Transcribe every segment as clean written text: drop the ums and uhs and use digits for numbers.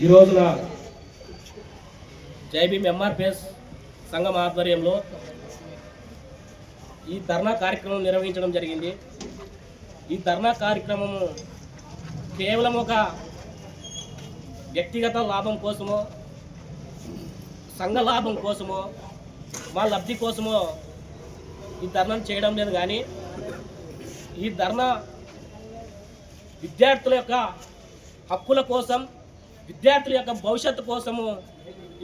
ఈ రోజున జైభీం ఎంఆర్పిఎస్ సంఘం ఆధ్వర్యంలో ఈ ధర్నా కార్యక్రమం నిర్వహించడం జరిగింది. ఈ ధర్నా కార్యక్రమం కేవలం ఒక వ్యక్తిగత లాభం కోసమో, సంఘ లాభం కోసమో, మా లబ్ధి కోసమో ఈ ధర్నాను చేయడం లేదు. కానీ ఈ ధర్నా విద్యార్థుల యొక్క హక్కుల కోసం, విద్యార్థుల యొక్క భవిష్యత్తు కోసము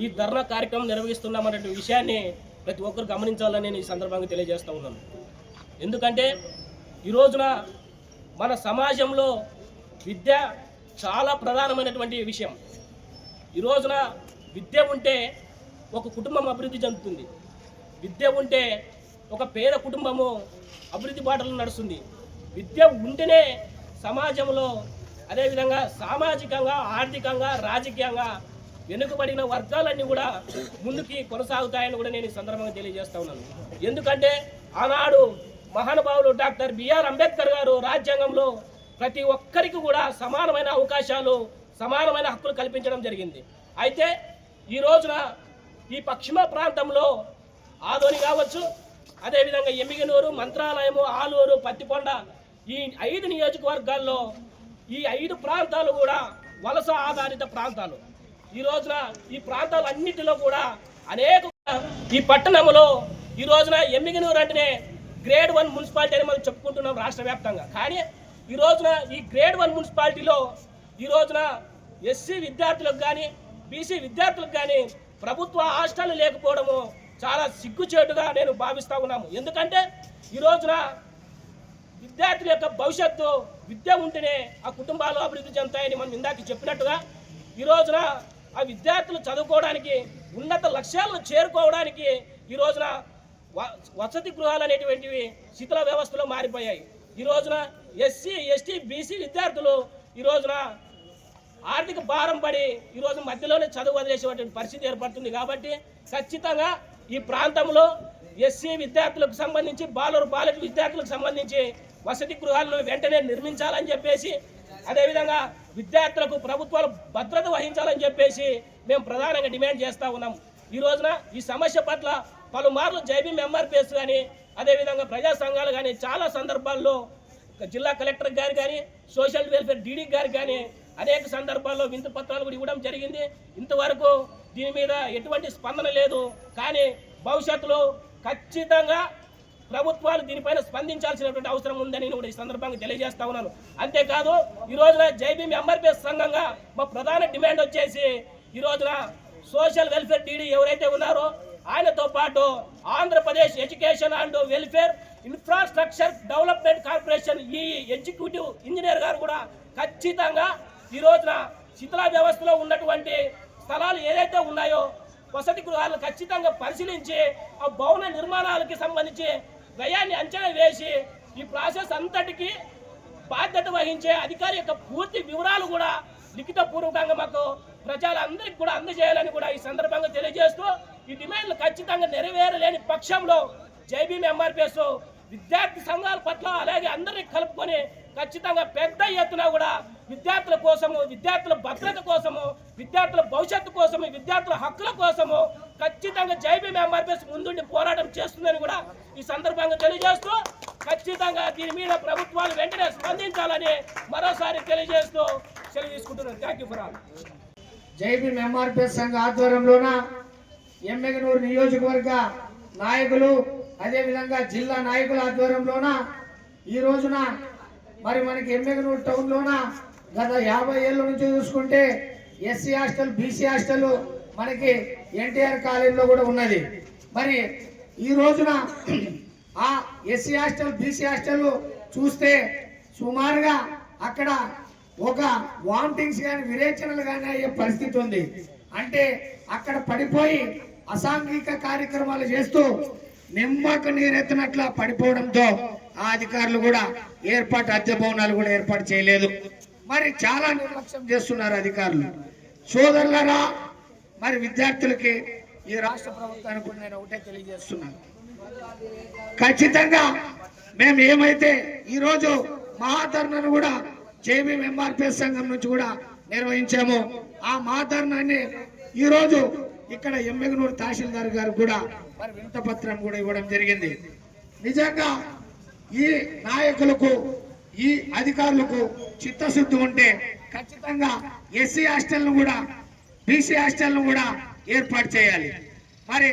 ఈ ధర్నా కార్యక్రమం నిర్వహిస్తున్నామనే విషయాన్ని ప్రతి ఒక్కరు గమనించాలని నేను ఈ సందర్భంగా తెలియజేస్తూ ఉన్నాను. ఎందుకంటే ఈ రోజున మన సమాజంలో విద్య చాలా ప్రధానమైనటువంటి విషయం. ఈ రోజున విద్య ఉంటే ఒక కుటుంబం అభివృద్ధి చెందుతుంది. విద్య ఉంటే ఒక పేద కుటుంబము అభివృద్ధి బాటలో నడుస్తుంది. విద్య ఉంటేనే సమాజంలో, అదేవిధంగా సామాజికంగా, ఆర్థికంగా, రాజకీయంగా వెనుకబడిన వర్గాలన్నీ కూడా ముందుకి కొనసాగుతాయని కూడా నేను ఈ సందర్భంగా తెలియజేస్తా ఉన్నాను. ఎందుకంటే ఆనాడు మహానుభావులు డాక్టర్ బిఆర్ అంబేద్కర్ గారు రాజ్యాంగంలో ప్రతి ఒక్కరికి కూడా సమానమైన అవకాశాలు, సమానమైన హక్కులు కల్పించడం జరిగింది. అయితే ఈ రోజున ఈ పశ్చిమ ప్రాంతంలో ఆదోని కావచ్చు, అదేవిధంగా ఎమ్మిగనూరు, మంత్రాలయము, ఆలూరు, పత్తికొండ, ఈ 5 నియోజకవర్గాల్లో ఈ 5 ప్రాంతాలు కూడా వలస ఆధారిత ప్రాంతాలు. ఈ రోజున ఈ ప్రాంతాలన్నిటిలో కూడా అనేక ఈ పట్టణంలో ఈ రోజున ఎమ్మిగనూరు అంటేనే గ్రేడ్ 1 మున్సిపాలిటీ అని మనం చెప్పుకుంటున్నాం రాష్ట్ర వ్యాప్తంగా. కానీ ఈ రోజున ఈ గ్రేడ్ 1 మున్సిపాలిటీలో ఈ రోజున ఎస్సీ విద్యార్థులకు కానీ, బీసీ విద్యార్థులకు కానీ ప్రభుత్వ హాస్టల్ లేకపోవడము చాలా సిగ్గుచేటుగా నేను భావిస్తూ ఉన్నాము. ఎందుకంటే ఈ రోజున విద్యార్థుల యొక్క భవిష్యత్తు విద్య ఉంటేనే ఆ కుటుంబాలు అభివృద్ధి చెందుతాయని మనం ఇందాక చెప్పినట్టుగా ఈ రోజున ఆ విద్యార్థులు చదువుకోవడానికి, ఉన్నత లక్ష్యాలను చేరుకోవడానికి ఈ రోజున వసతి గృహాలు అనేటువంటివి శిథిల వ్యవస్థలో మారిపోయాయి. ఈ రోజున ఎస్సీ, ఎస్టీ, బీసీ విద్యార్థులు ఈ రోజున ఆర్థిక భారం పడి ఈ రోజు మధ్యలోనే చదువు వదిలేసేటువంటి పరిస్థితి ఏర్పడుతుంది. కాబట్టి ఖచ్చితంగా ఈ ప్రాంతంలో ఎస్సీ విద్యార్థులకు సంబంధించి, బాలిక విద్యార్థులకు సంబంధించి వసతి గృహాలను వెంటనే నిర్మించాలని చెప్పేసి, అదేవిధంగా విద్యార్థులకు ప్రభుత్వాలు భద్రత వహించాలని చెప్పేసి మేము ప్రధానంగా డిమాండ్ చేస్తూ ఉన్నాం. ఈ రోజున ఈ సమస్య పట్ల పలుమార్లు జైభీం ఎంఆర్పిఎస్ కానీ, అదేవిధంగా ప్రజా సంఘాలు కానీ చాలా సందర్భాల్లో జిల్లా కలెక్టర్ గారు కానీ, సోషల్ వెల్ఫేర్ డీడీ గారు కానీ అనేక సందర్భాల్లో వింత పత్రాలు కూడా ఇవ్వడం జరిగింది. ఇంతవరకు దీని మీద ఎటువంటి స్పందన లేదు. కానీ భవిష్యత్తులో ఖచ్చితంగా ప్రభుత్వాలు దీనిపైన స్పందించాల్సినటువంటి అవసరం ఉందని నేను ఈ సందర్భంగా తెలియజేస్తా ఉన్నాను. అంతేకాదు ఈ రోజున జైభీం ఎంఆర్పిఎస్ సంఘంగా మా ప్రధాన డిమాండ్ వచ్చేసి ఈ రోజున సోషల్ వెల్ఫేర్ డీడీ ఎవరైతే ఉన్నారో ఆయనతో పాటు Andhra Pradesh education and welfare infrastructure development corporation ఈ ఎగ్జిక్యూటివ్ ఇంజనీర్ గారు కూడా ఖచ్చితంగా ఈ రోజున శిథిల వ్యవస్థలో ఉన్నటువంటి స్థలాలు ఏదైతే ఉన్నాయో వసతి గృహాలను ఖచ్చితంగా పరిశీలించి ఆ భవన నిర్మాణాలకి సంబంధించి వ్యయాన్ని అంచనా వేసి ఈ ప్రాసెస్ అంతటికి బాధ్యత వహించే అధికారి యొక్క పూర్తి వివరాలు కూడా లిఖితపూర్వకంగా మాకు ప్రజలందరికీ కూడా అందజేయాలని కూడా ఈ సందర్భంగా తెలియజేస్తూ, ఈ డిమాండ్లు ఖచ్చితంగా నెరవేరలేని పక్షంలో జైభీం ఎంఆర్పిఎస్ విద్యార్థి సంఘాల పట్ల అలాగే అందరినీ కలుపుకొని ఖచ్చితంగా పెద్ద ఎత్తున కూడా విద్యార్థుల కోసము, విద్యార్థుల భద్రత కోసము, విద్యార్థుల భవిష్యత్తు కోసము, విద్యార్థుల హక్కుల కోసము ఖచ్చితంగా జైభీం ఎంఆర్పిఎస్ ముందుండి పోరాటం చేస్తుందని కూడా ఈ సందర్భంగా తెలియజేస్తూ, ఖచ్చితంగా దీని మీద ప్రభుత్వాలు వెంటనే స్పందించాలని మరోసారి తెలియజేస్తూ సెలవు తీసుకుంటున్నాను. Thank you for all. Jai Bhim MRPS సంఘ ఆధ్వర్యంలోన ఎమ్మిగనూరు నియోజకవర్గ నాయకులు, అదేవిధంగా జిల్లా నాయకుల ఆధ్వర్యంలోన ఈ రోజున మరి మనకి ఎమ్మిగనూరు టౌన్లోన గత 50 ఏళ్ళ నుంచి చూసుకుంటే ఎస్సీ హాస్టల్, బీసీ హాస్టల్ మనకి ఎన్టీఆర్ కాలేజీలో కూడా ఉన్నది. మరి ఈ రోజున ఆ ఎస్సీ హాస్టల్, బీసీ హాస్టల్ చూస్తే సుమారుగా అక్కడ ఒక వామిటింగ్స్ కానీ, విరేచనలు కానీ అయ్యే పరిస్థితి ఉంది. అంటే అక్కడ పడిపోయి అసాంఘిక కార్యక్రమాలు చేస్తూ నిమ్మకు నీరెత్తినట్ల పడిపోవడంతో ఆ అధికారులు కూడా అద్దె భవనాలు కూడా ఏర్పాటు చేయలేదు. మరి చాలా నిర్లక్ష్యం చేస్తున్నారు అధికారులు. సోదరులరా, మరి విద్యార్థులకి ఈ రాష్ట్ర ప్రభుత్వానికి కూడా నేను ఒకటే తెలియజేస్తున్నాను. ఖచ్చితంగా మేము ఏమైతే ఈరోజు మహాధర్నాను కూడా జైభీం ఎంఆర్పిఎస్ సంఘం నుంచి కూడా నిర్వహించామో ఆ మహాధర్నాన్ని ఈరోజు ఇక్కడ ఎమ్మెగనూరు తహసీల్దార్ గారు కూడా మరి వినతి పత్రం కూడా ఇవ్వడం జరిగింది. నిజంగా ఈ నాయకులకు ఈ అధికారులకు చిత్తశుద్ధి ఉంటే ఖచ్చితంగా ఎస్సీ హాస్టల్ను కూడా బీసీ హాస్టల్ను కూడా ఏర్పాటు చేయాలి. మరి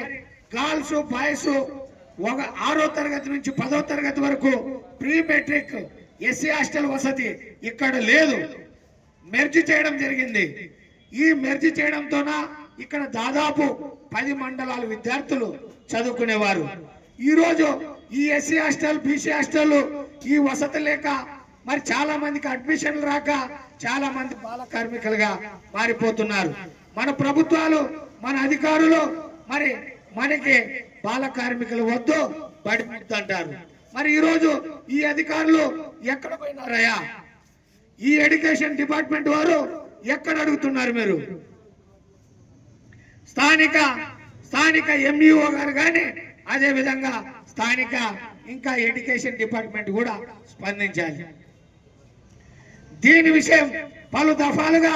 గర్ల్స్ బాయ్స్ 6వ తరగతి నుంచి 10వ తరగతి వరకు ప్రీ మెట్రిక్ ఎస్సీ హాస్టల్ వసతి ఇక్కడ లేదు, మెర్జ్ చేయడం జరిగింది. ఈ మెర్జ్ చేయడంతోన ఇక్కడ దాదాపు 10 మండలాల విద్యార్థులు చదువుకునేవారు. ఈరోజు ఈ ఎస్సీ హాస్టల్ బీసీ హాస్టల్ ఈ వసతి లేక మరి చాలా మందికి అడ్మిషన్లు రాక చాలా మంది బాల కార్మికులుగా మారిపోతున్నారు. మన ప్రభుత్వాలు మన అధికారులు మరి మనకి బాల కార్మికులు వద్దు బడి ముద్దు అంటారు. మరి ఈరోజు ఈ అధికారులు ఎక్కడ పోయినారయ్యా? ఈ ఎడ్యుకేషన్ డిపార్ట్మెంట్ వారు ఎక్కడ అడుగుతున్నారు మీరు? స్థానిక ఎంఈఓ గారు కానీ అదే విధంగా స్థానిక ఇంకా ఎడ్యుకేషన్ డిపార్ట్మెంట్ కూడా స్పందించాలి. దీని విషయం పలు దఫాలుగా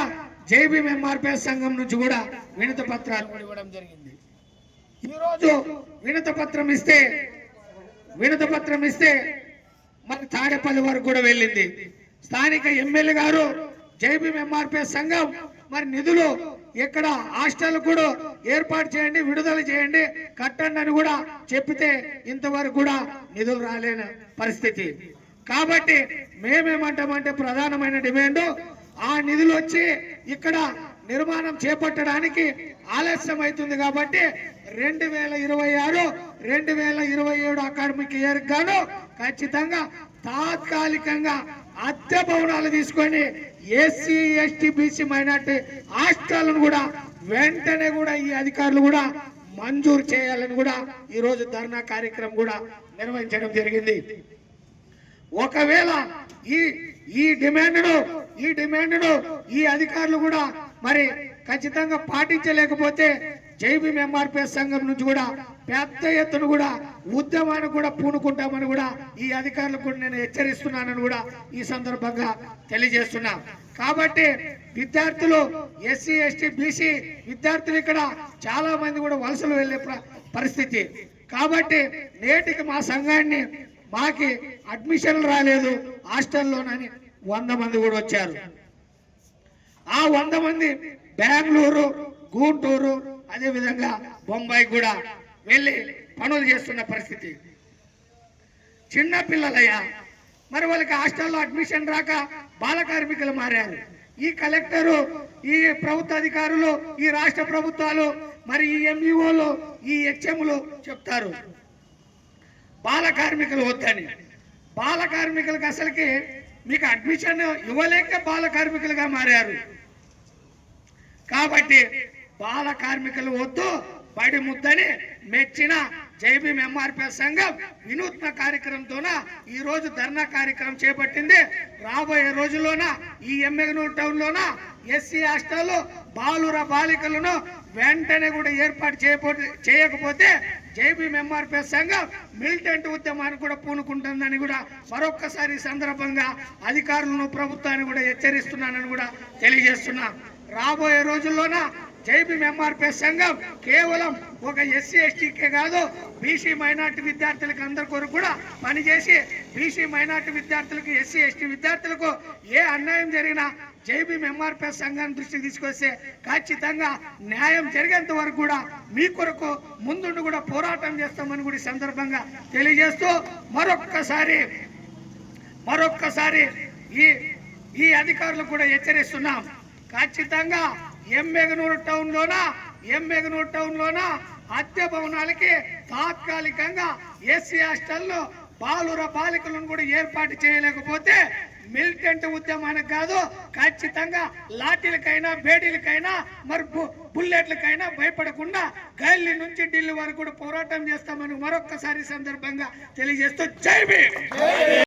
జైబీఎం ఎంఆర్పిఎస్ సంఘం నుంచి కూడా వినతి పత్రాలు కూడా ఇవ్వడం జరిగింది. ఈరోజు వినతి పత్రం ఇస్తే మరి తాడేపల్లి వరకు కూడా వెళ్ళింది. స్థానిక ఎమ్మెల్యే గారు జైబీఎం ఎంఆర్పిఎస్ సంఘం మరి నిధులు ఇక్కడ హాస్టల్ కూడా ఏర్పాటు చేయండి, విడుదల చేయండి, కట్టండి అని కూడా చెప్పితే ఇంతవరకు కూడా నిధులు రాలేని పరిస్థితి. కాబట్టి మేమేమంటామంటే ప్రధానమైన డిమాండ్ ఆ నిధులు వచ్చి ఇక్కడ నిర్మాణం చేపట్టడానికి ఆలస్యం అవుతుంది. కాబట్టి 2026-2027 అకాడమిక్ ఇయర్ గాను ఖచ్చితంగా తాత్కాలికంగా అద్దె భవనాలు తీసుకొని ఎస్సీ ఎస్టీ బీసీ మైనార్టీ హాస్టళ్లను కూడా వెంటనే కూడా ఈ అధికారులు కూడా మంజూరు చేయాలని కూడా ఈ రోజు ధర్నా కార్యక్రమం కూడా నిర్వహించడం జరిగింది. ఒకవేళ ఈ డిమాండ్ను ఈ అధికారులు కూడా మరి ఖచ్చితంగా పాటించలేకపోతే జైబీఎం ఎంఆర్పిఎస్ సంఘం నుంచి కూడా పెద్ద ఎత్తున కూడా ఉద్యమాన్ని కూడా పూనుకుంటామని కూడా ఈ అధికారులకు కూడా నేను హెచ్చరిస్తున్నానని కూడా ఈ సందర్భంగా తెలియజేస్తున్నా. కాబట్టి విద్యార్థులు ఎస్సీ ఎస్టీ బీసీ విద్యార్థులు ఇక్కడ చాలా మంది కూడా వలసలు వెళ్ళే పరిస్థితి. కాబట్టి నేటికి మా సంఘాన్ని మాకి అడ్మిషన్లు రాలేదు హాస్టల్లోనని 100 మంది కూడా వచ్చారు. ఆ 100 మంది బెంగళూరు, గుంటూరు, అదే విధంగా బొంబాయి కూడా వెళ్ళి పనులు చేస్తున్న పరిస్థితి. చిన్న పిల్లలయ్యా, మరి వాళ్ళకి హాస్టల్లో అడ్మిషన్ రాక బాల కార్మికులు మారారు. ఈ కలెక్టరు, ఈ ప్రభుత్వ అధికారులు, ఈ రాష్ట్ర ప్రభుత్వాలు, మరి ఈ ఎంఈఓలు, ఈ హెచ్ఎంలు చెప్తారు బాల కార్మికులు వద్దని. బాల కార్మికులకు అసలుకి మీకు అడ్మిషన్ ఇవ్వలేక బాల కార్మికులుగా మారారు. కాబట్టి బాల కార్మికులు వద్దు బడి ముద్దని మెచ్చిన జైబీఎం ఎంఆర్పిఎస్ సంఘం వినూత్న కార్యక్రమంతోన ఈ రోజు ధర్నా కార్యక్రమం చేపట్టింది. రాబోయే రోజుల్లోన ఈ ఎమ్మెగనూరు టౌన్ లోన ఎస్సీ హాస్టల్ బాలుర బాలికలను వెంటనే కూడా ఏర్పాటు చేయకపోతే జైబీఎం ఎంఆర్పిఎస్ సంఘం మిలిటెంట్ ఉద్యమాన్ని కూడా పూనుకుంటుందని కూడా మరొక్కసారి సందర్భంగా అధికారులను ప్రభుత్వాన్ని కూడా హెచ్చరిస్తున్నానని కూడా తెలియజేస్తున్నా. రాబోయే రోజుల్లోన జైబీఎం ఎంఆర్పిఎస్ సంఘం కేవలం ఒక ఎస్సీ ఎస్టీకే కాదు, బీసీ మైనార్టీ విద్యార్థులకు అందరి కొరకు కూడా పనిచేసి బీసీ మైనార్టీ విద్యార్థులకు ఎస్సీ ఎస్టీ విద్యార్థులకు ఏ అన్యాయం జరిగినా జైబీఎం ఎంఆర్పిఎస్ సంఘాన్ని దృష్టికి తీసుకొస్తే ఖచ్చితంగా న్యాయం జరిగేంత వరకు కూడా మీ కొరకు ముందుండి కూడా పోరాటం చేస్తామని కూడా ఈ సందర్భంగా తెలియజేస్తూ మరొక్కసారి ఈ అధికారులకు కూడా హెచ్చరిస్తున్నాం. ఖచ్చితంగా ఎమ్మెగనూరు టౌన్ లోన అద్దె భవనాలకి తాత్కాలికంగా ఎస్సీ హాస్టల్లో బాలుర బాలికలను కూడా ఏర్పాటు చేయలేకపోతే మిలిటెంట్ ఉద్యమానికి కాదు, ఖచ్చితంగా లాఠీలకైనా బేడీలకైనా మరి బుల్లెట్లకైనా భయపడకుండా గల్లీ నుంచి ఢిల్లీ వరకు కూడా పోరాటం చేస్తామని మరొక్కసారి సందర్భంగా తెలియజేస్తూ జై భీమ్.